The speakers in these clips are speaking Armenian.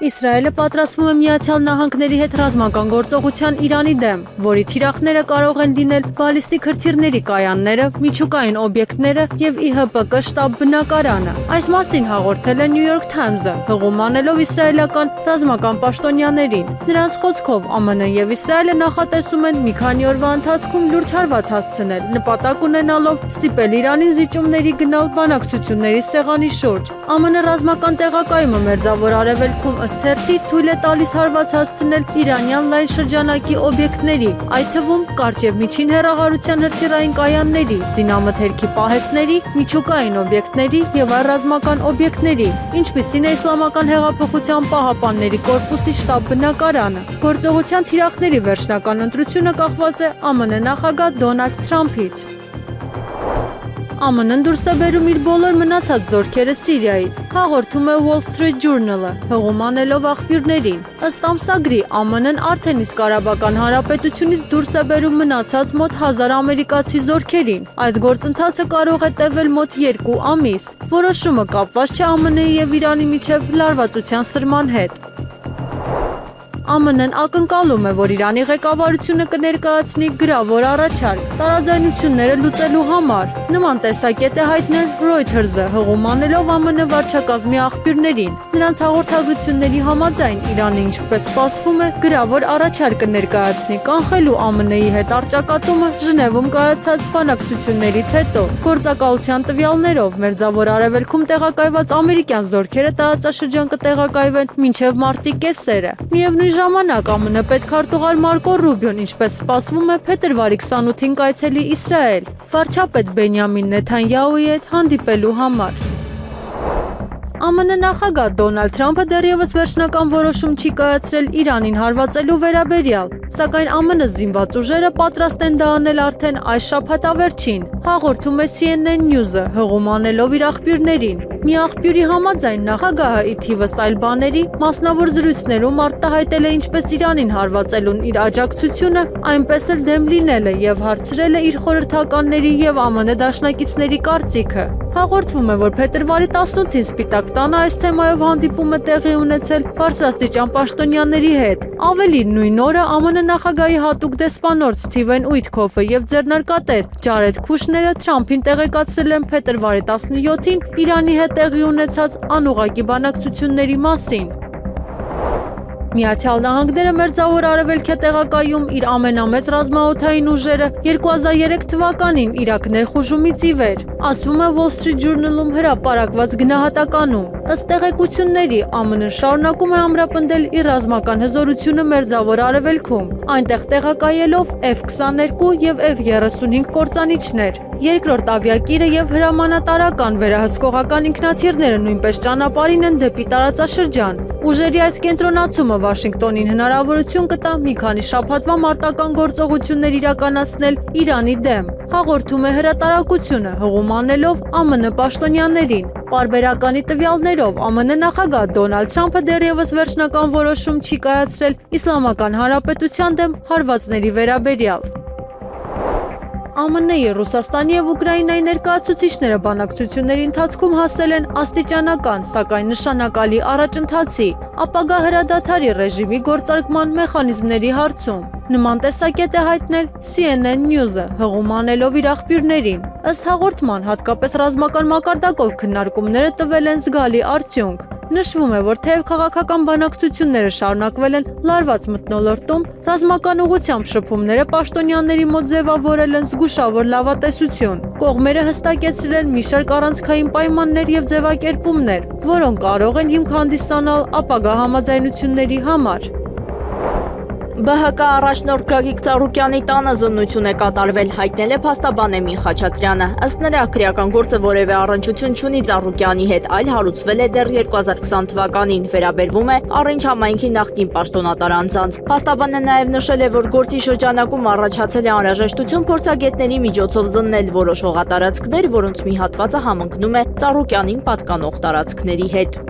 Իսրայելը պատրաստվում է Միացյալ Նահանգների հետ ռազմական գործողության Իրանի դեմ, որի թիրախները կարող են լինել բալիստիկ հրթիռների կայանները, միջուկային օբյեկտները եւ ԻՀՊԿ շտաբ բնակարանը։ Այս մասին հաղորդել է New York Times-ը, հղում անելով իսրայելական ռազմական պաշտոնյաներին։ Նրանց խոսքով ԱՄՆ-ն եւ Իսրայելը նախատեսում են մի քանի օրվա ընթացքում լուրջ հարված հասցնել, նպատակ ունենալով ստիպել Իրանին զիջումների գնալ բանակցությունների սեղանի շուրջ։ ԱՄՆ ռազմական տեղակայումը Մերձավոր Արևելքում ըստ թերթի թույլ է տալիս հարված հասցնել իրանյան լայն շրջանակի օբյեկտների, այդ թվում կարճ եւ միջին հեռահարության հրթիռային կայանների, զինամթերքի պահեստների, միջուկային օբյեկտների եւ այլ ռազմական օբյեկտների, ինչպիսին է Իսլամական հեղափոխության պահապանների կորպուսի շտաբ բնակարանը։ Գործողության թիրախների վերջնական ընտրությունը կախված է ԱՄՆ նախագահ Դոնալդ Թրամփից։ ԱՄՆ-ն դուրս է բերում իր բոլոր մնացած զորքերը Սիրիայից, հաղորդում է Wall Street Journal-ը, հղում անելով աղբյուրներին։ Ըստ ամսագրի, ԱՄՆ-ն արդեն իսկ Արաբական Հանրապետությունից դուրս է բերում մնացած մոտ 1000 ամերիկացի զորքերին։ Այս գործընթացը կարող է տևել մոտ 2 ամիս։ Որոշումը կապված չէ ԱՄՆ-ի եւ Իրանի միջև լարվածության սրման հետ։ ԱՄՆ-ն ակնկալում է, որ Իրանի ղեկավարությունը կներկայացնի գրավոր առաջարկ տարաձայնությունները լուծելու համար։ Նման տեսակետ է հայտնել Reuters-ը, հղում անելով ԱՄՆ վարչակազմի աղբյուրներին։ Նրանց հաղորդագրությունների համաձայն Իրանը, ինչպես սպասվում է, գրավոր առաջարկ կներկայացնի կանխելու ԱՄՆ-ի հետ առճակատումը Ժնևում կայացած բանակցություններից հետո։ Գործակալության տվյալներով Մերձավոր Արևելքում տեղակայված ամերիկյան զորքերը տարածաշրջան կտեղակայվեն մինչև մարտի կեսերը։ Միևնույն ժամանակ ԱՄՆ պետքարտուղար Մարկո Ռուբիոն, ինչպես սպասվում է, փետրվարի 28-ին կայցելի Իսրայել, վարչապետ Բենյամին Նեթանյահուի հետ հանդիպելու համար։ ԱՄՆ նախագահ Դոնալդ Թրամփը դեռևս վերջնական որոշում չի կայացրել Իրանին հարվածելու վերաբերյալ, սակայն ԱՄՆ զինված ուժերը պատրաստ են դա անել արդեն այս շաբաթավերջին, հաղորդում է CNN News-ը, հղում անելով իր աղբյուրներին։ Մի աղբյուրի համաձայն նախագահը ի թիվս այլ բաների մասնավոր զրույցներում արտահայտել է ինչպես Իրանին հարվածելուն իր աջակցությունը, այնպես էլ դեմ լինելը եւ հարցրել է իր խորհրդականների եւ ԱՄՆ դաշնակիցների կարծիքը։ Հաղորդվում է, որ փետրվարի 18-ին Սպիտակ տանը այս թեմայով հանդիպում է տեղի ունեցել բարձրաստիճան պաշտոնյաների հետ։ Ավելին, նույն օրը ԱՄՆ նախագահի հատուկ դեսպանորդ Սթիվեն Ուիթքոֆը եւ ձեռնարկատեր Ջարեդ Քուշները Թրամփին տեղեկացրել են փետրվարի 17-ին Իրանի հետ տեղի ունեցած անուղղակի բանակցությունների մասին։ Միացյալ Նահանգները Մերձավոր Արևելք է տեղակայում իր ամենամեծ ռազմաօդային ուժերը 2003 թվականին Իրաք ներխուժումից ի վեր, ասվում է Wall Street Journal-ում հրապարակված գնահատականում։ Ըստ տեղեկությունների, ԱՄՆ-ն շարունակում է ամրապնդել իր ռազմական հզորությունը Մերձավոր Արևելքում, այնտեղ տեղակայելով F-22 եւ F-35 կործանիչներ։ Երկրորդ ավիակիրը եւ հրամանատարական վերահսկողական ինքնաթիռները նույնպես ճանապարհին են դեպի տարածաշրջան։ Ուժերի այս կենտրոնացումը Վաշինգտոնին հնարավորություն կտա մի քանի շաբաթվա մարտական գործողություններ իրականացնել Իրանի դեմ, հաղորդում է հրատարակությունը, հղում անելով ԱՄՆ պաշտոնյաներին։ Պարբերականի տվյալներով ԱՄՆ նախագահ Դոնալդ Թրամփը դեռևս վերջնական որոշում չի կայացրել Իսլամական Հանրապետության դեմ հարվածների վերաբերյալ։ ԱՄՆ-ի, Ռուսաստանի եւ Ուկրաինայի ներկայացուցիչները բանակցությունների ընթացքում հասել են աստիճանական, սակայն նշանակալի առաջընթացի, ապագա հրադադարի ռեժիմի գործարկման մեխանիզմների հարցում։ Նման տեսակետ է հայտնել CNN News-ը, հղում անելով իր աղբյուրներին։ Ըստ հաղորդման, հատկապես ռազմական մակարդակով քննարկումները տվել են զգալի արդյունք։ Նշվում է, որ թեև քաղաքական բանակցությունները շարունակվել են լարված մթնոլորտում, ռազմական ուղղությամբ շփումները պաշտոնյաների մոտ ձևավորել են զգուշավոր լավատեսություն։ Կողմերը հստակեցրել են մի շարք առանցքային պայմաններ եւ ձևակերպումներ, որոնք կարող են հիմք հանդիսանալ ապագա համաձայնությունների համար։ ԲՀԿ առաջնորդ Գագիկ Ծառուկյանի տանը զննություն է կատարվել, հայտնել է փաստաբան Էմին Խաչատրյանը։ Ըստ նրա, քրեական գործը որևէ առնչություն չունի Ծառուկյանի հետ, այլ հարուցվել է դեռ 2020 թվականին, վերաբերվում է Առինջ համայնքի նախկին պաշտոնատար անձանց։ Փաստաբանը նաև նշել է, որ գործի շրջանակում առաջացել է անհրաժեշտություն փորձագետների միջոցով զննել որոշ հողատարածքներ, որոնց մի հատվածը համընկնում է Ծառուկյանին պատկանող տարածքների հետ։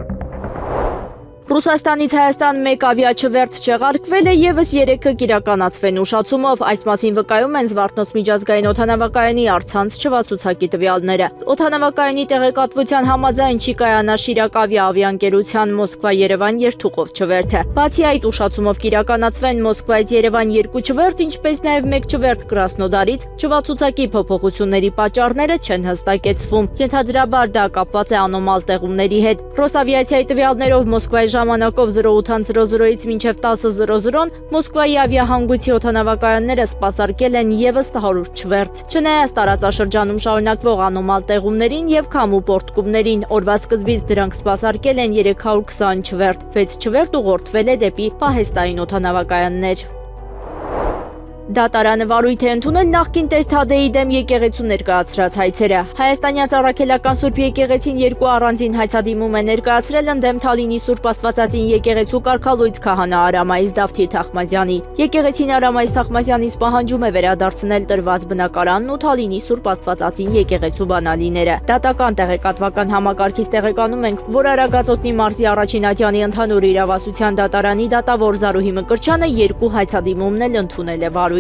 Ռուսաստանից Հայաստան 1 ավիաչվերթ չեղարկվել է եւս 3-ը կիրականացվեն ուշացումով, այս մասին վկայում են Զվարթնոց միջազգային օդանավակայանի առցանց չվացուցակի տվյալները։ Օդանավակայանի տեղեկատվության համաձայն չի կայանա Շիրակ ավիաընկերության Մոսկվա-Երևան երթուղով չվերթը։ Բացի այդ ուշացումով կիրականացվեն Մոսկվայից Երևան 2 չվերթ, ինչպես նաեւ 1 չվերթ Կրասնոդարից, չվացուցակի փոփոխությունների պատճառները չեն հստակեցվում։ Ենթադրաբար դա կապված է անոմալ տեղումների հետ։ Ռոսավիացիայի տվյալներով Մոսկվայի ժամանակով 08:00-ից մինչև 10:00 Մոսկվայի ավիահանգույցի օդանավակայանները սպասարկել են եւս 100 չվերթ։ Չնայած տարածաշրջանում շարունակվող անոմալ տեղումներին եւ քամու պորտկումներին, օրվա սկզբից դրանք սպասարկել են 320 չվերթ, 6 չվերթ ուղղորդվել է դեպի պահեստային օդանավակայաններ։ Դատարանը վարույթ է ընդունել նախկին Տեր Թադեի դեմ եկեղեցու ներկայացրած հայցերը։ Հայաստանյան Ծառաքելական Սուրբ եկեղեցին 2 առանձին հայցադիմում է ներկայացրել ընդդեմ Թալինի Սուրբ Աստվածածին եկեղեցու կարգալույց քահանա Արամայիս Դավթի Թախմազյանի։ Եկեղեցին Արամայիս Թախմազյանից պահանջում է վերադարձնել տրված բնակարանն ու Թալինի Սուրբ Աստվածածին եկեղեցու բանալիները։ Դատական տեղեկատվական համակարգից տեղեկանում ենք, որ Արագածոտնի մարզի առաջին ատյանի ընդհանուր իրավասության դատարանի դատավոր Զարուհի Մկրտչյանը 2 հայցադիմումն էլ ընդունել է վարույթ։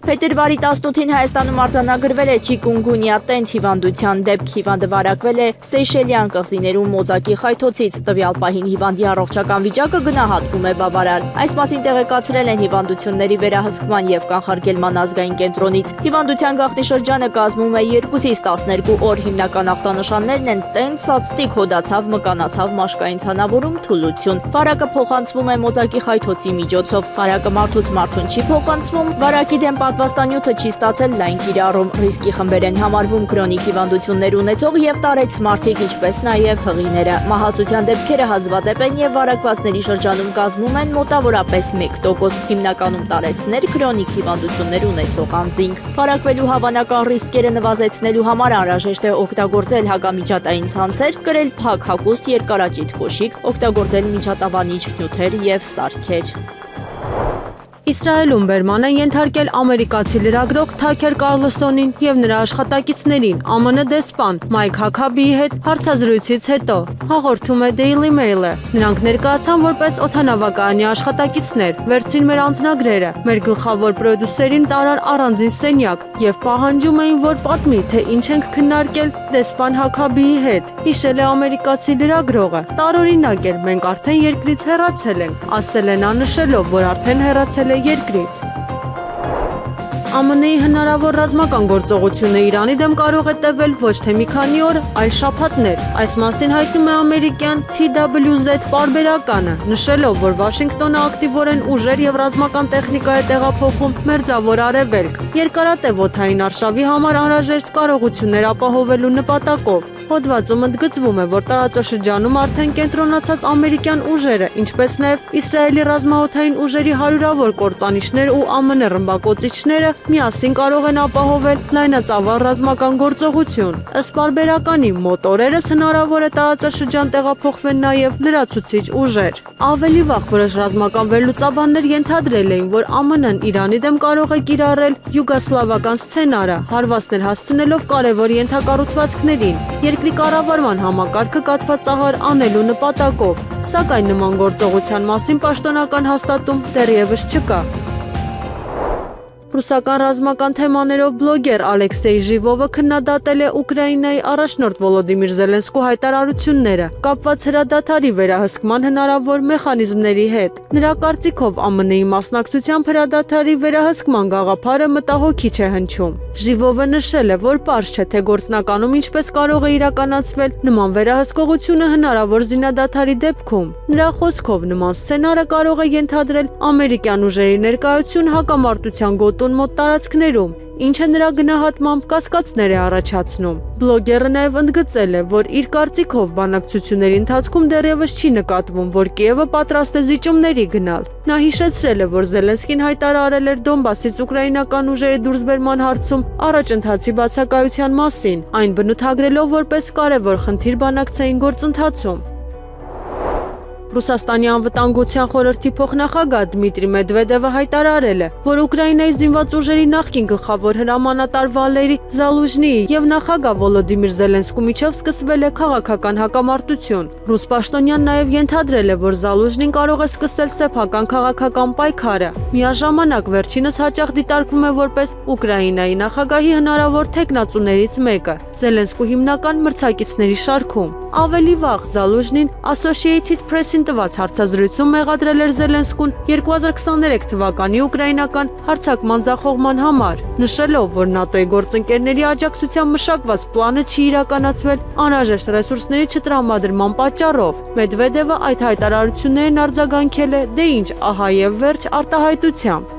Փետրվարի 18-ին Հայաստանում արձանագրվել է չիկունգունյա տենդ հիվանդության դեպք, հիվանդը վարակվել է Սեյշելյան կղզիներում մոծակի խայթոցից, տվյալ պահին հիվանդի առողջական վիճակը գնահատվում է բավարար։ Այս մասին տեղեկացրել են հիվանդությունների վերահսկման եւ կանխարգելման ազգային կենտրոնից։ Հիվանդության գաղտնի շրջանը կազմում է 2-ից 12 օր, հիմնական ախտանշաններն են տենդ, սացտիկ, հոդացավ, մկանացավ, մաշկային ցանավորում, թուլություն։ Վարակը փոխանցվում է մոծակի խայթոցի միջոցով։ Վարակը մարդուց մարդուն չի փոխանցվում, վարակի դեմ պատվաստանյութը չի ստացել լայն կիրառում, ռիսկի խմբեր են համարվում քրոնիկ հիվանդություններ ունեցող եւ տարեց մարդիկ, ինչպես նաեւ հղիները։ Մահացության դեպքերը հազվադեպ են եւ վարակվածների շրջանում կազմում են մոտավորապես 1%, հիմնականում տարեցներ քրոնիկ հիվանդություններ ունեցող անձինք։ Վարակվելու հավանական ռիսկերը նվազեցնելու համար անհրաժեշտ է օգտագործել հագամիջատային ցանցեր, կրել փակ հագուստ, երկարաճիտ կոշիկ, օգտագործել միջատավանիչ նյութեր եւ սարքեր։ Իսրայելում բերման են ենթարկել ամերիկացի լրագրող Թաքեր Կարլսոնին եւ նրա աշխատակիցներին ԱՄՆ դեսպան Մայք Հաքաբիի հետ հարցազրույցից հետո, հաղորդում է Daily Mail-ը։ Նրանք ներկայացան որպես օդանավակայանի աշխատակիցներ, վերցրին մեր անձնագրերը, մեր գլխավոր պրոդյուսերին տարան առանձին սենյակ եւ պահանջում էին, որ պատմի, թե ինչ ենք քննարկել դեսպան Հաքաբիի հետ։ Հիշել է ամերիկացի լրագրողը։ Տարօրինակ էր, մենք արդեն երկրից հեռացել ենք, ասել է նա նշելով, որ արդեն հեռացել է երկրից։ ԱՄՆ-ի հնարավոր ռազմական գործողությունը Իրանի դեմ կարող է տևել ոչ թե մի քանի օր, այլ շաբաթներ։ Այս մասին հայտնում է ամերիկյան TWZ պարբերականը, նշելով, որ Վաշինգտոնը ակտիվորեն ուժեր եւ ռազմական տեխնիկա է տեղափոխում Մերձավոր Արևելք, երկարատև օդային արշավի համար անհրաժեշտ կարողություններ ապահովելու նպատակով։ Հոդվածում ընդգծվում է, որ տարածաշրջանում արդեն կենտրոնացած ամերիկյան ուժերը, ինչպես նաև Իսրայելի ռազմաօդային ուժերի հարյուրավոր կործանիչներ ու ԱՄՆ ռմբակոծիչները միասին կարող են ապահովել լայնածավալ ռազմական գործողություն։ Ըստ պարբերականի մոտ օրերս հնարավոր է տարածաշրջան տեղափոխվեն նաև լրացուցիչ ուժեր։ Ավելի վաղ որոշ ռազմական վերլուծաբաններ ենթադրել էին, որ ԱՄՆ-ն Իրանի դեմ կարող է կիրառել յուգոսլավական սցենարը, հարվածներ հասցնելով կարևոր ենթակառուցվածքներին, երկրի կառավարման համակարգը կաթվածահար անելու նպատակով, սակայն նման գործողության մասին պաշտոնական հաստատում դեռևս չկա։ Ռուսական ռազմական թեմաներով բլոգեր Ալեքսեյ Ժիվովը քննադատել է Ուկրաինայի առաջնորդ Վոլոդիմիր Զելենսկու հայտարարությունները կապված հրադադարի վերահսկման հնարավոր մեխանիզմների հետ։ Նրա կարծիքով ԱՄՆ-ի մասնակցությամբ հրադադարի վերահսկման գաղափարը մտահոգիչ է հնչում։ Ժիվովը նշել է, որ պարզ չէ, թե գործնականում ինչպես կարող է իրականացվել նման վերահսկողությունը հնարավոր զինադադարի դեպքում։ Նրա խոսքով նման սցենարը կարող է ենթադրել ամերիկյան ուժերի ներկայություն հակամարտության գոտուն մոտ տարածքներում, ինչը նրա գնահատմամբ կասկածներ է առաջացնում։ Բլոգերը նաև ընդգծել է, որ իր կարծիքով բանակցությունների ընթացքում դեռևս չի նկատվում, որ Կիևը պատրաստ է զիջումների գնալ։ Նա հիշեցրել է, որ Զելենսկին հայտարարել էր Դոնբասից ուկրաինական ուժերի դուրսբերման հարցում առաջընթացի բացակայության մասին, այն բնութագրելով որպես կարևոր խնդիր բանակցային գործընթացում։ Ռուսաստանի անվտանգության խորհրդի փոխնախագահ Դմիտրի Մեդվեդևը հայտարարել է, որ Ուկրաինայի զինված ուժերի նախկին գլխավոր հրամանատար Վալերի Զալուժնիի եւ նախագահ Վոլոդիմիր Զելենսկու միջև սկսվել է քաղաքական հակամարտություն։ Ռուս պաշտոնյան նաեւ ենթադրել է, որ Զալուժնին կարող է սկսել սեփական քաղաքական պայքարը։ Միաժամանակ վերջինս հաճախ դիտարկվում է որպես Ուկրաինայի նախագահի հնարավոր թեկնածուներից մեկը Զելենսկու հիմնական մրցակիցների շարքում։ Ավելի վաղ Զալուժնին Associated Press-ին տված հարցազրույցում մեղադրել էր Զելենսկուն 2023 թվականի ուկրաինական հարձակման ձախողման համար, նշելով, որ ՆԱՏՕ-ի գործընկերների աջակցությամբ մշակված պլանը չի իրականացվել անհրաժեշտ ռեսուրսների չտրամադրման պատճառով։ Մեդվեդևը այդ հայտարարություններին արձագանքել է «Դե ինչ, ահա եւ վերջ» արտահայտությամբ։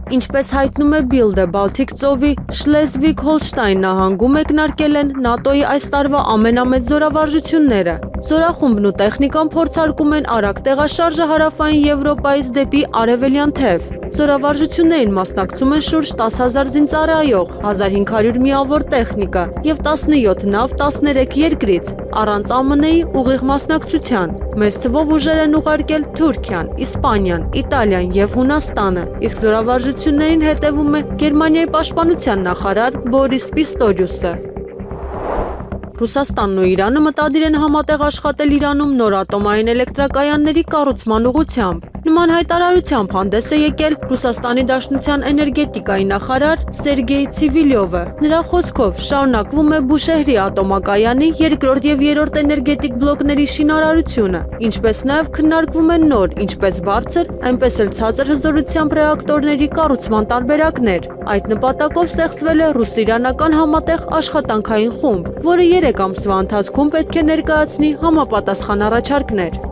Ինչպես հայտնում է Bild-ը, Բալթիկ ծովի Շլեզվիգ-Հոլշտայն նահանգում մեկնարկել են ՆԱՏՕ-ի այս տարվա ամենամեծ զորավարժությունները։ Զորախումբն ու տեխնիկան փորձարկում են արագ տեղաշարժը հարավային Եվրոպայից դեպի արևելյան թև։ Զորավարժություններին մասնակցում են շուրջ 10,000 զինծառայող, 1500 միավոր տեխնիկա եւ 17 նավ 13 երկրից, առանց ԱՄՆ-ի ուղիղ մասնակցության։ Մեծ թվով ուժեր են ուղարկել Թուրքիան, Իսպանիան, Իտալիան եւ Հունաստանը, իսկ զորավարժություններին հետևում է Գերմանիայի պաշտպանության նախարար Բորիս Պիստորիուսը։ Ռուսաստանն ու Իրանը մտադիր են համատեղ աշխատել Իրանում նոր ատոմային էլեկտրակայանների կառուցման ուղղությամբ։ Նման հայտարարությամբ հանդես է եկել Ռուսաստանի Դաշնության էներգետիկայի նախարար Սերգեյ Ցիվիլյովը։ Նրա խոսքով շարունակվում է Բուշեհրի ատոմակայանի երկրորդ եւ երրորդ էներգետիկ բլոկների շինարարությունը, ինչպես նաեւ քննարկվում են նոր, ինչպես բարձր, այնպես էլ ցածր հզորությամբ ռեակտորների կառուցման տարբերակներ։ Այդ նպատակով ստեղծվել է ռուս-իրանական համատեղ աշխատանքային խումբ, որը 3 ամսվա ընթացքում պետք է ներկայացնի համապատասխան առաջարկներ։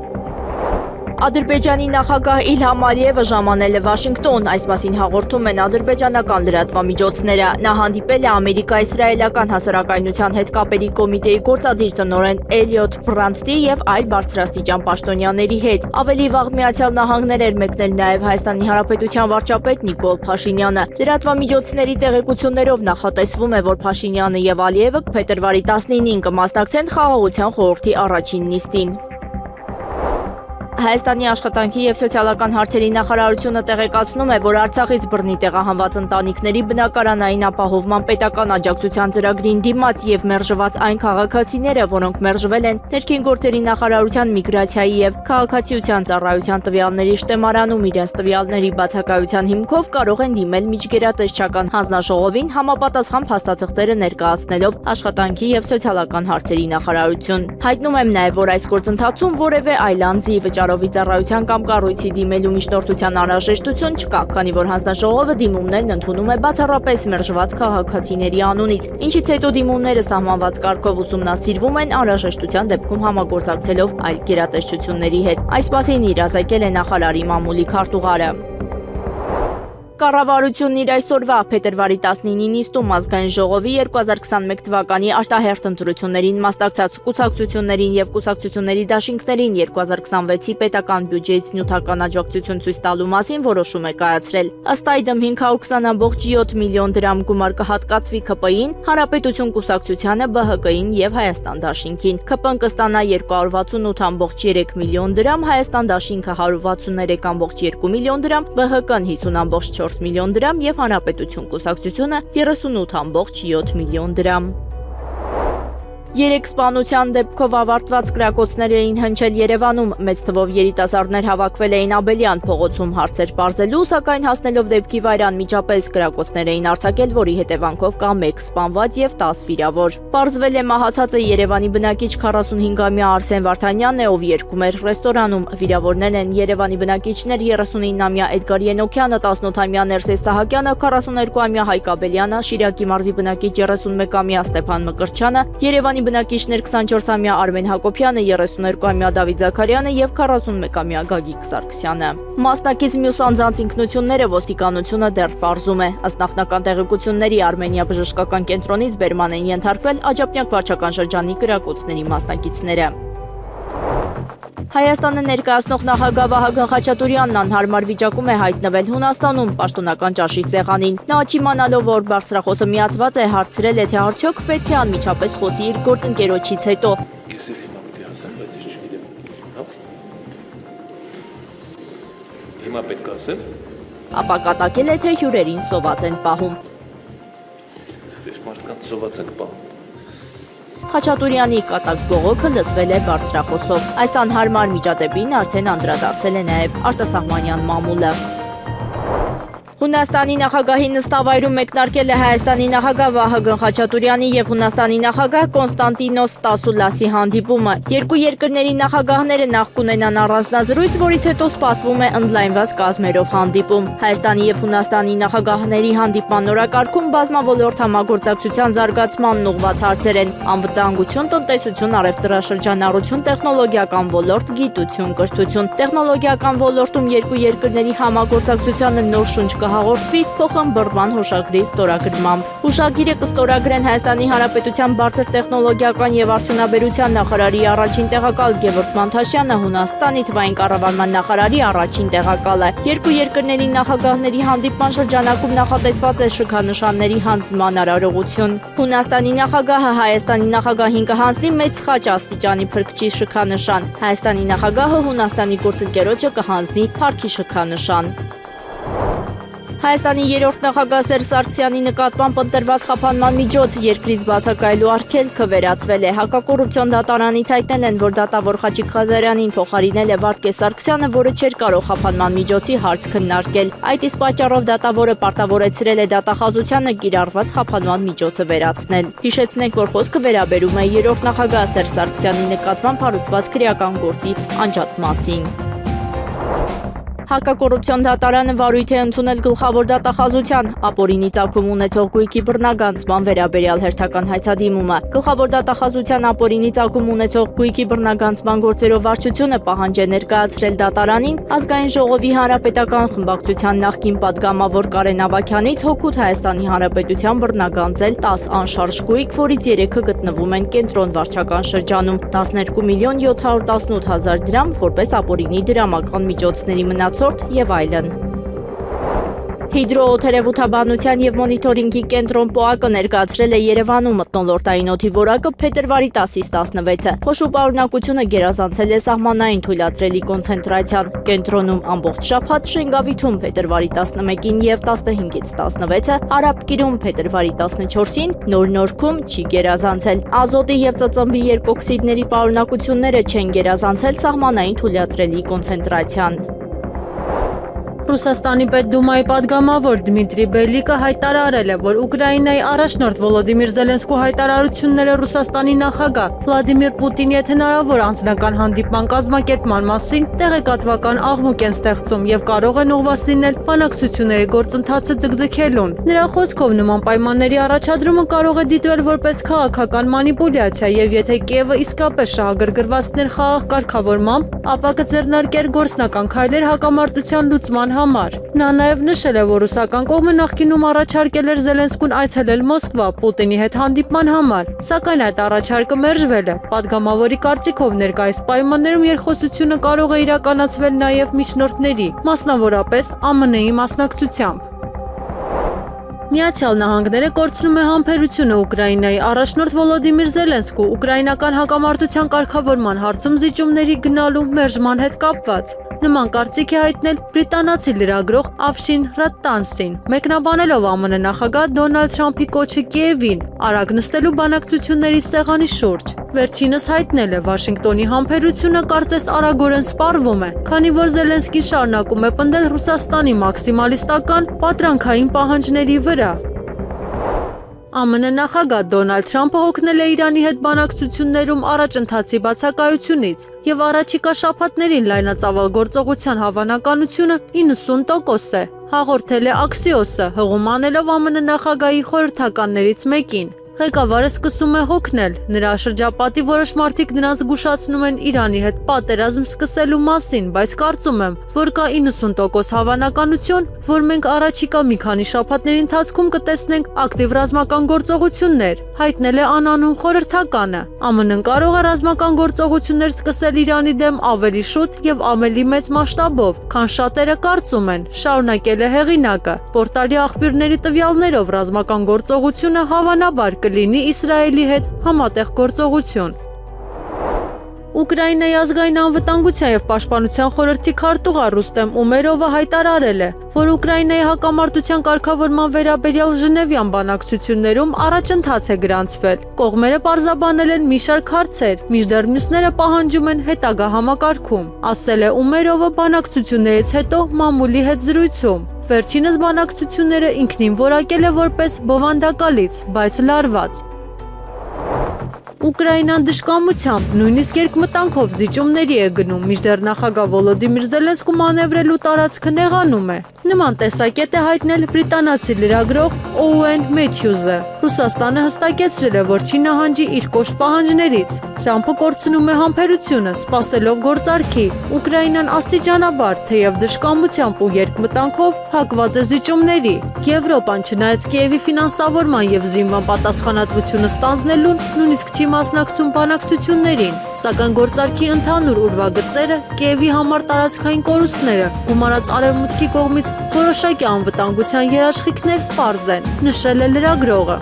Ադրբեջանի նախագահ Իլհամ Ալիևը ժամանել է Վաշինգտոն, այս մասին հաղորդում են ադրբեջանական լրատվամիջոցները։ Նա հանդիպել է Ամերիկա-իսրայելական հասարակայնության հետ կապերի կոմիտեի գործադիր տնօրեն Էլիոտ Բրանտի եւ այլ բարձրաստիճան պաշտոնյաների հետ։ Ավելի վաղ Միացյալ Նահանգներ էր մեկնել նաեւ Հայաստանի Հանրապետության վարչապետ Նիկոլ Փաշինյանը։ Լրատվամիջոցների տեղեկություններով նախատեսվում է, որ Փաշինյանը եւ Ալիևը փետրվարի 19-ին կմասնակցեն Խաղաղության խորհրդի առաջին նիստին։ Հայաստանի աշխատանքի եւ սոցիալական հարցերի նախարարությունը տեղեկացնում է, որ Արցախից բռնի տեղահանված ընտանիքների բնակարանային ապահովման պետական աջակցության ծրագրին դիմաց եւ մերժված այն քաղաքացիները, որոնք մերժվել են ներքին գործերի նախարարության միգրացիայի եւ քաղաքացիության ծառայության տվյալների շտեմարանում իրենց տվյալների բացակայության հիմքով կարող են դիմել միջգերատեսչական հանձնաժողովին համապատասխան փաստաթղթերը ներկայացնելով աշխատանքի եւ սոցիալական հարցերի նախարարություն։ Հայտնում եմ նաեւ, որ այս գործընթացում որևէ այլ անձի վճարովի ծառայության կամ կառույցի դիմելու միջնորդության անհրաժեշտություն չկա, քանի որ հանձնաժողովը դիմումներն ընդունում է բացառապես մերժված քաղաքացիների անունից, ինչից հետո դիմումները սահմանված կարգով ուսումնասիրվում են անհրաժեշտության դեպքում համագործակցելով այլ գերատեսչությունների հետ։ Այս մասին իրազեկել է նախարարի մամուլի քարտուղարը։ Կառավարությունն իր այսօրվա փետրվարի 19-ի նիստում ազգային ժողովի 2021 թվականի արտահերթ ընտրություններին մասնակցած կուսակցություններին եւ կուսակցությունների դաշինքներին 2026-ի պետական բյուջեից նյութական աջակցություն ցույց տալու մասին որոշում է կայացրել։ Ըստ այդմ 520.7 միլիոն դրամ գումար կհատկացվի ՔՊ-ին, Հանրապետություն կուսակցությանը, ԲՀԿ-ին եւ Հայաստան դաշինքին։ ՔՊ-ն կստանա 268.3 միլիոն դրամ, Հայաստան դաշինքը 163.2 միլիոն դրամ, ԲՀԿ-ն 50.4 միլիոն դրամ եւ Հանրապետություն կուսակցությունը 38.7 միլիոն դրամ։ 3 սպանության դեպքով ավարտված կրակոցներ էին հնչել Երևանում, մեծ թվով երիտասարդներ հավաքվել էին Աբելյան փողոցում հարցեր պարզելու, սակայն հասնելով դեպքի վայր անմիջապես կրակոցներ էին արձակել, որի հետևանքով կա 1 սպանված եւ 10 վիրավոր։ Պարզվել է մահացածը Երևանի բնակիչ 45-ամյա Արսեն Վարդանյանն է, ով երգում էր ռեստորանում։ Վիրավորներն են Երևանի բնակիչներ 39-ամյա Էդգար Ենոքյանը, 18-ամյա Ներսես Սահակյանը, 42-ամյա Հայկ Աբելյանը, Շիրակի մարզի բնակիչ 31-ամյա Ստեփան Մկրտչյանը, Երևանի բնակիչներ 24-ամյա Արմեն Հակոբյանը, 32-ամյա Դավիթ Զաքարյանը եւ 41-ամյա Գագիկ Սարգսյանը։ Մասնակից մյուս անձանց ինքնությունները ոստիկանությունը դեռ պարզում է։ Ըստ նախնական տեղեկությունների Արմենիա բժշկական կենտրոնից բերման են ենթարկվել Աջափնյակ վարչական շրջանի կրակոցների մասնակիցները։ Հայաստանը ներկայացնող նախագահ Վահագն Խաչատուրյանն անհարմար վիճակում է հայտնվել Հունաստանում պաշտոնական ճաշի սեղանին։ Նա չիմանալով, որ բարձրախոսը միացված է, հարցրել է, թե արդյոք պետք է անմիջապես խոսի իր գործընկերոջից հետո։ Հիմա պետք է ասեմ, Ապա կատակել է, թե հյուրերին սոված են պահում։ սրեշ մարդկանց սոված ենք պահում։ Խաչատուրյանի կատակ բողոքը լսվել է բարձրախոսով։ Այս անհարմար միջադեպին արդեն անդրադարձել է նաև արտասահմանյան մամուլը։ Հունաստանի նախագահի նստավայրում մեկնարկել է Հայաստանի նախագահ Վահագն Խաչատուրյանի և Հունաստանի նախագահ Կոնստանտինոս Տասուլասի հանդիպումը։ Երկու երկրների նախագահները նախ կունենան առանձնազրույց, որից հետո սպասվում է ընդլայնված կազմերով հանդիպում։ Հայաստանի և Հունաստանի նախագահների հանդիպման օրակարգում բազմաոլորտ համագործակցության զարգացմանն ուղղված հարցեր են՝ անվտանգություն, տնտեսություն, առևտրաշրջանառություն, տեխնոլոգիական ոլորտ, գիտություն, կրթություն։ Տեխնոլոգիական ոլորտում երկու երկրների համագործակցությանը նոր շունչ կհաղորդվի փոխըմբռնման հուշագրի ստորագրմամբ։ Հուշագիրը կստորագրեն Հայաստանի Հանրապետության բարձր տեխնոլոգիական և արդյունաբերության նախարարի առաջին տեղակալ Գևորգ Մանթաշյանը, Հունաստանի թվային կառավարման նախարարի առաջին տեղակալը։ Երկու երկրների նախագահների հանդիպման շրջանակում նախատեսված է շքանշանների հանձնման արարողություն։ Հունաստանի նախագահը Հայաստանի նախագահին կհանձնի մեծ խաչ աստիճանի փրկչի շքանշան։ Հայաստանի նախագահը Հունաստանի գործընկերոջը կհանձնի փառքի շքանշան։ Հայաստանի երրորդ նախագահ Սերժ Սարգսյանի նկատմամբ ընտրված խափանման միջոց երկրից բացակայելու արգելքը վերացվել է։ Հակակոռուպցիոն դատարանից հայտնել են, որ դատավոր Խաչիկ Ղազարյանին փոխարինել է Վարդգես Սարգսյանը, որը չէր կարող խափանման միջոցի հարց քննարկել։ Այդ իսկ պատճառով դատավորը պարտավորեցրել է դատախազությանը կիրառված խափանման միջոցը վերացնել։ Հիշեցնենք, որ խոսքը վերաբերում է երրորդ նախագահ Սերժ Սարգսյանի նկատմամբ հարուցված քրեական գործի անջատ մասին։ Հակակոռուպցիոն դատարանը վարույթ է ընդունել գլխավոր դատախազության ապօրինի ծագում ունեցող գույքի բռնագանձման վերաբերյալ հերթական հայցադիմումը։ Գլխավոր դատախազության ապօրինի ծագում ունեցող գույքի բռնագանձման գործերով վարչությունը պահանջ է ներկայացրել դատարանին Ազգային ժողովի հանրապետական խմբակցության նախկին падգամավոր Կարեն Ավագյանից հօգուտ Հայաստանի Հանրապետության բռնագանձել 10 անշարժ գույք, որից 3-ը գտնվում են կենտրոն վարչական շրջանում, 12.718.000 դրամ որպես ապօրինի դրամական միջոցների մնացորդ եւ այլն։ Հիդրոօթերևութաբանության և մոնիտորինգի կենտրոն ՊՕԱԿ-ը ներկայացրել է Երևանում մթնոլորտային օդի որակը փետրվարի 10-ից 16-ը։ Փոշու պարունակությունը գերազանցել է սահմանային թույլատրելի կոնցենտրացիան։ Կենտրոնում ամբողջ շաբաթ, Շենգավիթում փետրվարի 11-ին և 15-ից 16-ը, Արաբկիրում փետրվարի 14-ին, Նոր Նորքում չի գերազանցել։ Ազոտի և ծծմբի երկօքսիդների պարունակությունները չեն գերազանցել սահմանային թույլատրելի կոնցենտրացիան։ Ռուսաստանի Պետդումայի падգամավոր Դմիտրի Բելիկը հայտարարել է, որ Ուկրաինայի առաջնորդ Վոլոդիմիր Զելենսկու հայտարարությունները Ռուսաստանի նախագահ Վլադիմիր Պուտինի հետ հնարավոր անձնական հանդիպման կազմակերպման մասին տեղեկատվական աղմուկ են ստեղծում և կարող են ուղղված լինել բանակցությունների գործընթացը ձգձգելուն։ Նրա խոսքով նման պայմանների առաջադրումը կարող է դիտվել որպես քաղաքական մանիպուլյացիա և եթե Կիևը իսկապես շահագրգռված լիներ խաղաղ կարգավորմամբ, ապա կձեռնարկեր գործնական քայլեր հակամարտության լուծման համար։ Նա նաև նշել է, որ ռուսական կողմը նախկինում առաջարկել էր Զելենսկուն այցելել Մոսկվա Պուտինի հետ հանդիպման համար, սակայն այդ առաջարկը մերժվել է։ Падգամավորի կարծիքով ներկայիս պայմաններում երկխոսությունը կարող է իրականացվել նաև միջնորդների, մասնավորապես ԱՄՆ-ի մասնակցությամբ։ Միացյալ Նահանգները կորցնում է համբերությունը Ուկրաինայի առաջնորդ Վոլոդիմիր Զելենսկու ուկրաինական հակամարտության կարգավորման հարցում զիջումների գնալու մերժման հետ կապված։ Նման կարծիք է հայտնել բրիտանացի լրագրող Ավշին Ռատտանսին, մեկնաբանելով ԱՄՆ նախագահ Դոնալդ Թրամփի կոչը Կիևին արագ նստելու բանակցությունների սեղանի շուրջ։ Վերջինս հայտնել է Վաշինգտոնի համբերությունը կարծես արագորեն սպառվում է, քանի որ Զելենսկին շարունակում է պնդել Ռուսաստանի մաքսիմալիստական պատրանքային պահանջների վրա։ ԱՄՆ նախագահ Դոնալդ Թրամփը հոգնել է Իրանի հետ բանակցություններում առաջընթացի բացակայությունից և առաջիկա շաբաթներին լայնածավալ գործողության հավանականությունը 90% է, հաղորդել է Axios-ը, հղում անելով ԱՄՆ նախագահի խորհրդականներից մեկին։ Ղեկավարը սկսում է հոգնել, նրա շրջապատի որոշ մարդիկ նրանց զգուշացնում են Իրանի հետ պատերազմ սկսելու մասին, բայց կարծում եմ, որ կա 90% հավանականություն, որ մենք առաջիկա մի քանի շաբաթների ընթացքում կտեսնենք ակտիվ ռազմական գործողություններ, հայտնել է անանուն խորհրդականը։ ԱՄՆ-ն կարող է ռազմական գործողություններ սկսել Իրանի դեմ ավելի շուտ և ավելի մեծ մասշտաբով, քան շատերը կարծում են, շարունակել է հեղինակը։ Պորտալի աղբյուրների տվյալներով ռազմական գործողությունը հավանաբար կլինի Իսրայելի հետ համատեղ գործողություն։ Ուկրաինայի ազգային անվտանգության եւ պաշտպանության խորհրդի քարտուղար Ռուստեմ Ումերովը հայտարարել է, որ Ուկրաինայի հակամարտության կարգավորման վերաբերյալ Ժնևյան բանակցություններում առաջընթաց է գրանցվել։ Կողմերը պարզաբանել են մի շարք հարցեր, մինչդեռ մյուսները պահանջում են հետագա համակարգում, ասել է Ումերովը բանակցություններից հետո մամուլի հետ զրույցում։ Վերջինս բանակցությունները ինքնին որակել է որպես բովանդակալից, բայց լարված։ Ուկրաինան դժկամությամբ, նույնիսկ երկմտանքով զիջումների է գնում, մինչդեռ նախագահ Վոլոդիմիր Զելենսկու մանևրելու տարածքը նեղանում է։ Նման տեսակետ է հայտնել բրիտանացի լրագրող Օուեն Մեթյուզը։ Ռուսաստանը հստակեցրել է, որ չի նահանջի իր կոշտ պահանջներից։ Թրամփը կորցնում է համբերությունը, սպասելով գործարքի։ Ուկրաինան աստիճանաբար, թեև դժկամությամբ ու երկմտանքով հակված է զիջումների։ Եվրոպան, չնայած Կիևի ֆինանսավորման եւ զինվան պատասխանատվությունը ստանձնելուն, նույնիսկ չի մասնակցում բանակցություններին, սակայն գործարքի ընդհանուր ուրվագծերը, Կիևի համար տարածքային կորուստները, գումարած արևմուտքի կողմից որոշակի անվտանգության երաշխիքներ պարզ են, նշել է լրագրողը։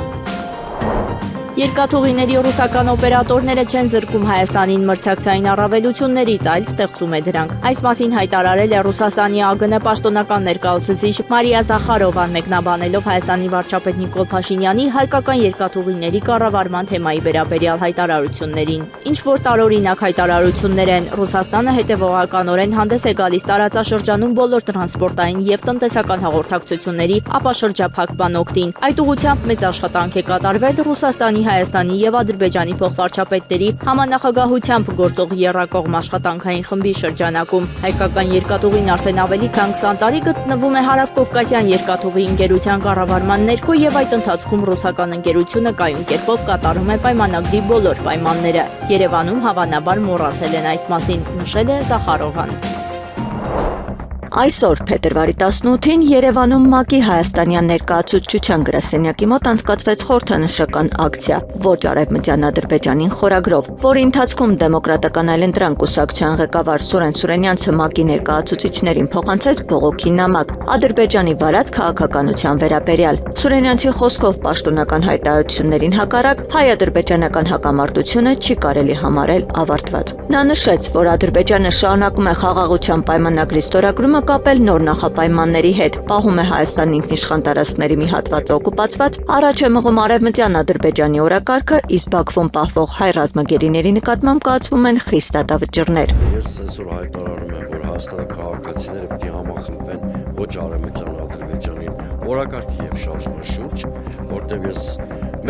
Երկաթուղիների ռուսական օպերատորները չեն զրկում Հայաստանին մրցակցային առավելություններից, այլ ստեղծում է դրանք։ Այս մասին հայտարարել է Ռուսաստանի ԱԳՆ պաշտոնական ներկայացուցիչ Մարիա Զախարովան, մեկնաբանելով Հայաստանի վարչապետ Նիկոլ Փաշինյանի հայկական երկաթուղիների կառավարման թեմայի վերաբերյալ հայտարարություններին։ Ինչ որ տարօրինակ հայտարարություններ են, Ռուսաստանը հետևողականորեն հանդես է գալիս տարածաշրջանում բոլոր տրանսպորտային եւ տնտեսական հաղորդակցությունների ապաշրջափակման օգտին։ Այդ ուղղությամբ մեծ աշխատանք է կատարվել Ռուսաստանի, Հայաստանի եւ Ադրբեջանի փոխվարչապետների համանախագահությամբ գործող եռակողմ աշխատանքային խմբի շրջանակում։ Հայկական երկաթուղին արդեն ավելի քան 20 տարի գտնվում է Հարավկովկասյան երկաթուղի ընկերության կառավարման ներքո եւ այդ ընթացքում ռուսական ընկերությունը կայուն կերպով կատարում է պայմանագրի բոլոր պայմանները։ Երևանում հավանաբար մոռացել են այդ մասին, նշել է Զախարովան։ Այսօր փետրվարի 18-ին Երևանում ՄԱԿ-ի հայաստանյան ներկայացուցչության գրասենյակի մոտ անցկացվեց խորհրդանշական ակցիա «Ոչ արևմտյան Ադրբեջանին» խորագրով, որի ընթացքում Դեմոկրատական այլընտրանք կուսակցության ղեկավար Սուրեն Սուրենյանցը ՄԱԿ-ի ներկայացուցիչներին փոխանցեց բողոքի նամակ Ադրբեջանի վարած քաղաքականության վերաբերյալ։ Սուրենյանցի խոսքով պաշտոնական հայտարարություններին հակառակ հայ-ադրբեջանական հակամարտությունը չի կարելի համարել ավարտված։ Նա նշեց, որ Ադրբեջանը շարունակում է խաղաղության պայմանագրի ստորագրումը կապել նոր նախապայմանների հետ, պահում է Հայաստանի ինքնիշխան տարածքների մի հատվածը օկուպացված, առաջ է մղում արևմտյան Ադրբեջանի օրակարգը, իսկ Բաքվում պահվող հայ ռազմագերիների նկատմամբ կայացվում են խիստ դատավճիռներ։ Ես այսօր հայտարարում եմ, որ Հայաստանի քաղաքացիները պետք է համախմբվեն ոչ արևմտյան Ադրբեջանի օրակարգի եւ շարժման շուրջ, որտեղ ես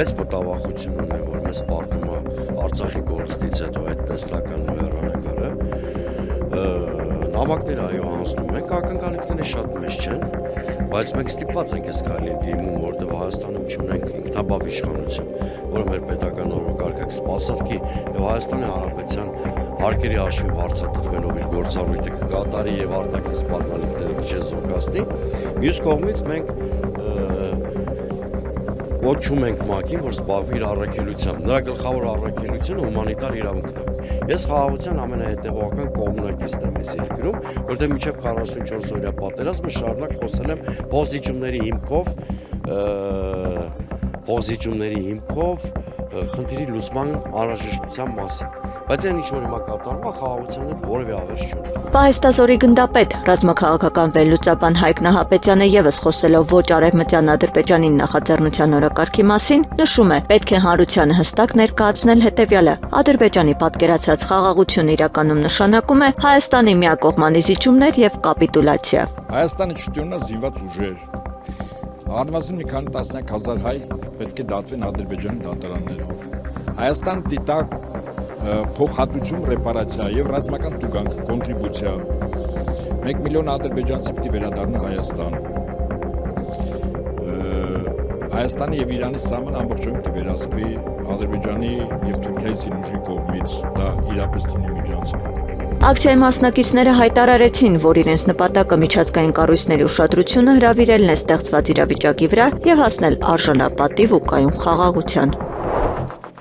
մեծ մտավախություն ունեմ, որ մեզ պատմում է Արցախի կորստից հետո այդ տեսլական հեռանկարը։ Նամակները այո հանձնում ենք, ակնկալիքները շատ մեծ չեն, բայց մենք ստիպված ենք այս քայլին դիմում, որտեղ Հայաստանում չունենք ինքնաբավ իշխանություն, որը մեր պետական օրակարգը կսպասարկի եւ Հայաստանի Հանրապետության հարկերի հաշվին վարձատրվելով իր գործառույթը կկատարի եւ արտաքին սպառնալիքները չզոկացնի։ Մյուս կողմից մենք կոչում ենք ՄԱԿ-ին, որ զբաղվի իր առաքելությամբ։ Նրա գլխավոր առաքելությունը հումանիտար իրավունքն է։ Ես խաղաղության ամենահետևողական կողմնակիցն եմ այս երկրում, որտեղ մինչև 44 օրյա պատերազմը շարունակ խոսել եմ փոխզիջումների հիմքով խնդիրի լուծման անհրաժեշտության մասին։ Բայց այն ինչ-որ հիմա կատարվում է, խաղաղության հետ որևէ աղերս չունի։ Պահեստազորի գնդապետ, ռազմաքաղաքական վերլուծաբան Հայկ Նահապետյանը ևս խոսելով ոչ արևմտյան Ադրբեջանին նախաձեռնության օրակարգի մասին, նշում է, պետք է հանրությանը հստակ ներկայացնել հետևյալը. Ադրբեջանի պատկերացած խաղաղությունը իրականում նշանակում է Հայաստանի միակողմանի զիջումներ եւ կապիտուլյացիա։ Հայաստանը չդյուննա զինված ուժեր։ Առնվազն մի քանի տասնյակ հազար հայ պետք է դատվեն Ադրբեջանի դատարաններով։ Հայաստան դիտա փոխհատուցում, ռեպարացիա եւ ռազմական տուգանք, կոնտրիբուցիա։ 1 միլիոն ադրբեջանցի պիտի վերադառնա Հայաստան։ Հայաստանի եւ Իրանի սահմանը ամբողջովին պիտի վերահսկվի Ադրբեջանի եւ Թուրքիայի զինուժի կողմից։ Դա իրապես թիմի միջանցք։ Ակցիայի մասնակիցները հայտարարեցին, որ իրենց նպատակը միջազգային կառույցների ուշադրությունը հրավիրելն է ստեղծված իրավիճակի վրա եւ հասնել արժանապատիվ ու կայուն խաղաղության։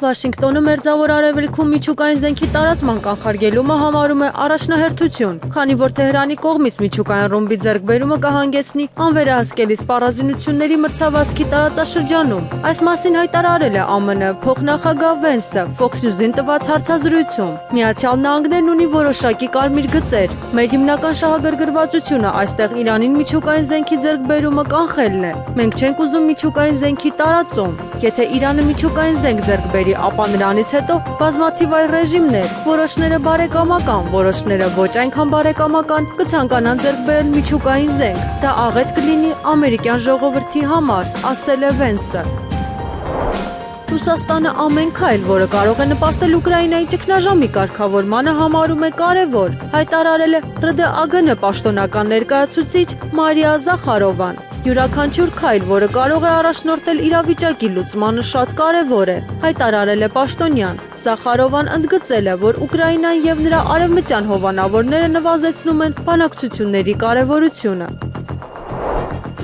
Վաշինգտոնը Մերձավոր Արևելքում միջուկային զենքի տարածման կանխարգելումը համարում է առաջնահերթություն, քանի որ Թեհրանի կողմից միջուկային ռումբի ձեռքբերումը կհանգեցնի անվերահսկելի սպառազինությունների մրցավազքի տարածաշրջանում։ Այս մասին հայտարարել է ԱՄՆ փոխնախագահ Վենսը Fox News-ին տված հարցազրույցում։ Միացյալ Նահանգներն ունի որոշակի կարմիր գծեր։ Մեր հիմնական շահագրգռվածությունը այստեղ Իրանին միջուկային զենքի ձեռքբերումը կանխելն է։ Մենք չենք ուզում միջուկային զենքի տարածում։ Եթե Իրանը միջուկային զենք ձեռք բերի, ապա նրանից հետո բազմաթիվ այլ ռեժիմներ, որոշները բարեկամական, որոշները ոչ այնքան բարեկամական, կցանկանան ձեռք բերել միջուկային զենք։ Դա աղետ կլինի ամերիկյան ժողովրդի համար, ասել է Վենսը։ Ռուսաստանը ամեն քայլ, որը կարող է նպաստել Ուկրաինայի ճգնաժամի կարգավորմանը, համարում է կարևոր, հայտարարել է ՌԴԱԳՆ պաշտոնական ներկայացուցիչ Մարիա Զախարովան։ Յուրաքանչյուր քայլ, որը կարող է առաջնորդել իրավիճակի լուծմանը, շատ կարևոր է, հայտարարել է պաշտոնյան։ Զախարովան ընդգծել է, որ Ուկրաինան եւ նրա արևմտյան հովանավորները նվազեցնում են բանակցությունների կարևորությունը։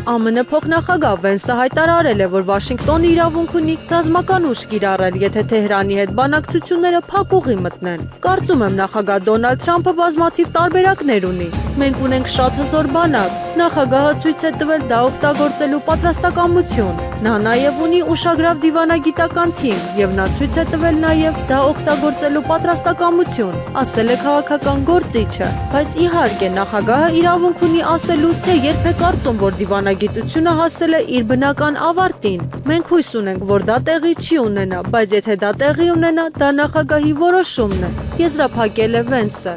ԱՄՆ փոխնախագահ Վենսը հայտարարել է, որ Վաշինգտոնը իրավունք ունի ռազմական ուժ կիրառել, եթե Թեհրանի հետ բանակցությունները փակուղի մտնեն։ Կարծում եմ նախագահ Դոնալդ Թրամփը բազմաթիվ տարբերակներ ունի։ Մենք ունենք շատ հզոր բանակ։ Նախագահը ցույց է տվել դա օգտագործելու պատրաստակամություն։ Նա նաև ունի ուշագրավ դիվանագիտական թիմ, եւ նա ցույց է տվել նաև դա օգտագործելու պատրաստակամություն, ասել է քաղաքական գործիչը։ Բայց իհարկե նախագահը իրավունք ունի ասելու, թե երբ է կարծում, որ դիվանագիտությունը հասել է իր բնական ավարտին։ Մենք հույս ունենք, որ դա տեղի չի ունենա, բայց եթե դա տեղի ունենա, դա նախագահի որոշումն է, եզրափակել է Վենսը։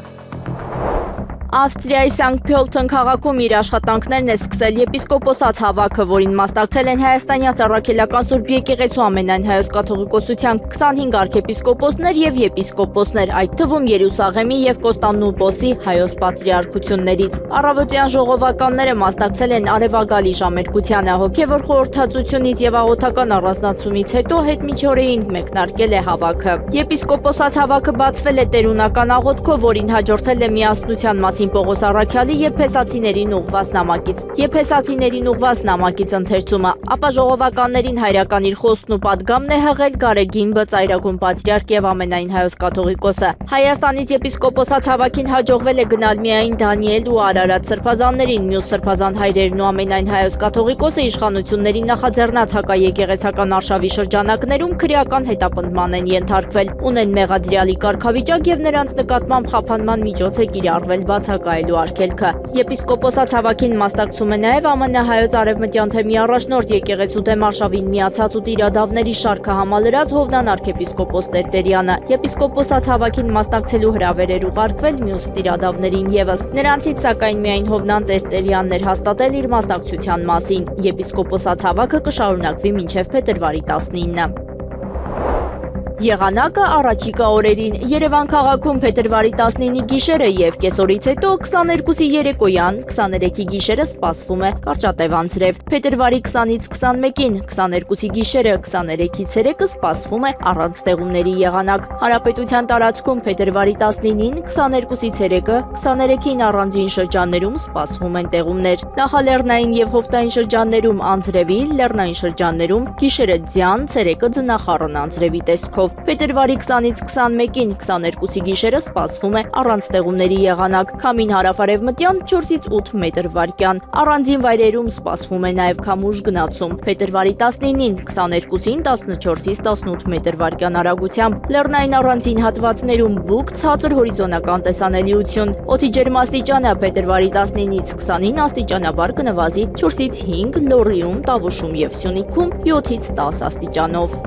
Ավստրիայի Սանկտ Փյոլթեն քաղաքում իր աշխատանքներն է սկսել եպիսկոպոսաց հավաքը, որին մասնակցել են Հայաստանյան Ծառաքելական Սուրբ Եկեղեցու ամենայն հայոց կաթողիկոսության 25 արքեպիսկոպոսներ եւ եպիսկոպոսներ, այդ թվում Երուսաղեմի եւ Կոստանդնուպոլսի հայոց պատրիարքություններից։ Առավոտյան ժողովականները մասնակցել են արևագալի ժամերկությանը, հոգեվոր խորհրդածությունից եւ աղոթական առանձնացումից հետո հետմիջօրեին մեկնարկել է հավաքը։ Եպիսկոպոսաց հավաքը բացվել է տերունական աղոթքով, որին հաջորդել է միասնության մասին Պողոս Առաքյալի եւ Փեսացիներին ուղված նամակից։ Եփեսացիներին ուղված նամակից ընթերցումը, ապա ժողովականներին հայրական իր խոստն ու պատգամն է հղել Գարեգին Բծայրագուն պատրիարք եւ ամենայն հայոց կաթողիկոսը։ Հայաստանից եպիսկոպոսաց հավաքին հաջողվել է գնալ միայն Դանիել ու Արարատ սրբազաններին, մյուս սրբազան հայրերն ու ամենայն հայոց կաթողիկոսը իշխանությունների նախաձեռնած հակաեկեղեցական արշավի շրջանակներում քրեական հետապնդման են ենթարկվել, ունեն մեղադրյալի կարգավիճակ եւ նրանց նկատմամբ խափանման միջոց է կիրառվել բացակայելու արգելքը։ Եպիսկոպոսաց հավաքին մասնակցում է նաև ԱՄՆ հայոց արևմտյան թեմի առաջնորդ եկեղեցու դեմ արշավին միացած ու տիրադավների շարքը համալրած Հովնան arczepiskopos Տերտերյանը։ Եպիսկոպոսաց հավաքին մասնակցելու հրավեր էր ուղարկվել մյուս տիրադավներին եւս։ Նրանցից սակայն միայն Հովնան Տերտերյանն էր հաստատել իր մասնակցության մասին։ Եպիսկոպոսաց հավաքը կշարունակվի մինչև փետրվարի 19-ը։ Եղանակը առաջիկա օրերին Երևան քաղաքում փետրվարի 19-ի գիշերը եւ կեսօրից հետո 22-ի երեկոյան, 23-ի գիշերը սպասվում է կարճատև անձրև։ Փետրվարի 20-ից 21-ին, 22-ի գիշերը, 23-ի ցերեկը սպասվում է առանց ստեղումների եղանակ։ Հանրապետության տարածքում փետրվարի 19-ին, 22-ի ցերեկը, 23-ին առանձին շրջաններում սպասվում են տեղումներ։ Նախալեռնային եւ հովտային շրջաններում անձրևի, լեռնային շրջաններում գիշերը ձյան, ցերեկը ձնախառն անձրևի տեսքով։ Փետրվարի 20-ից 21-ին 22-ի գիշերը սպասվում է առանց ստեղումների եղանակ, քամին հարավարևմտյան 4-ից 8 մետր վարկյան։ Առանձին վայրերում սպասվում է նաև քամուշ գնացում։ Փետրվարի 19-ին 22-ին 14-ից 18 մետր վարկյան արագությամբ, լեռնային առանձին հատվածներում բուք ցածր հորիզոնական տեսանելիություն։ Օդի ջերմաստիճանը փետրվարի 19-ից 20-ին աստիճանաբար կնվազի 4-ից 5, Լոռիում, Տավուշում եւ Սյունիքում 7-ից 10 աստիճանով։